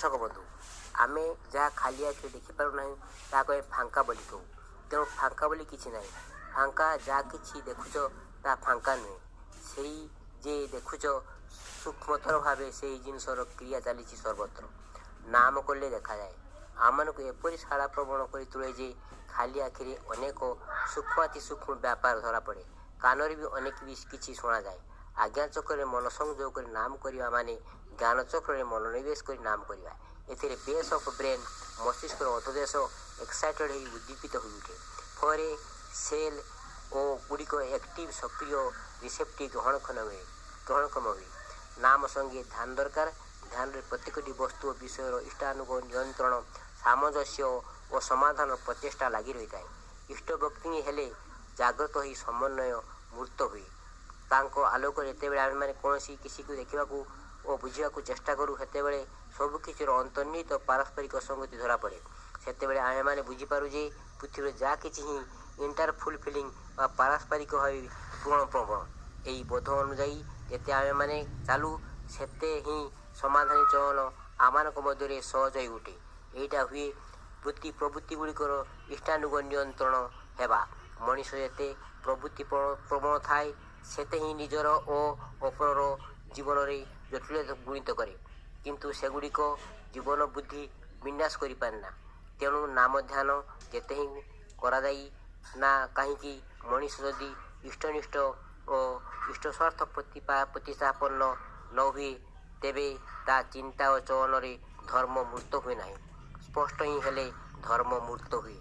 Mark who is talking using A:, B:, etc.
A: दर्शक बंधु आम जहाँ खाली आखिरे देखिपार ना ताको फांका बोली कहू। तेणु फांका बोली किसी ना फांका जहाँ कि देखुच ता फांका नुहे से जे देखुच सूक्ष्मतर भाव से जिनसर क्रिया चली सर्वत्र नाम कले देखा जाए। आम को एपरी शाला प्रवण कर तुले जे खाली आखिरे अनेक सूक्ष्माति सूक्ष्म व्यापार धरा पड़े। कानरे भी अनेक किसी शुणा जाए। आज्ञा चक्र मन संयोग कर नाम करवा माने ज्ञान चक्र मनोनिवेश कर नाम करवा। एथिरे बेस ऑफ ब्रेन मस्तिष्क अधोदेश एक्साइटेड हो उद्दीपित हो उठे। फल सेल ओ गुड़िक एक्टिव सक्रिय रिसेप्टिव ग्रहणक्षम हुए। नाम संगे ध्यान दरकार। ध्यान में प्रत्येक वस्तु विषय इष्टानुग नियंत्रण सामंजस्य और समाधान प्रचेषा लगी रही है। इष्ट व्यक्ति हेले जागृत हो समन्वय मूर्त हुए। आलोक आम मैंने कौन किसी को देखा और बुझा चेष्टा करूँ से सबकि अंतर्निहित पारस्परिक संगति धरा पड़े। से आम मैंने बुझीपार जे पृथ्वी जहाँ कि इंटर फुलफिलिंग पारस्परिक भाव पूर्ण प्रवण यही बोध अनुजाई जिते आम मैंने चालू सेते ही समाधानी चयन आम मध्य सहज हो उठे। यहीटा हुए वृत्ति प्रवृत्ति गुड़िकर इष्टानुग नियंत्रण हेबा। मनीष जिते प्रवृत्ति प्रवण थाए सेते ही निजर और अपर जीवन में जटिल गुणित करे किंतु सेगुड़िक जीवन बुद्धि विन्यास कर पारेना। तेणु नाम ध्यान जेते ही करा जाई ना कहीं मनीष जदि इष्टनिष्ठ और इष्ट स्वार्थ प्रतिस्थापन न हुए तेबे ता चिंता और चयन धर्म मूर्त हुए ना। स्पष्ट ही हेले धर्म मूर्त हुए।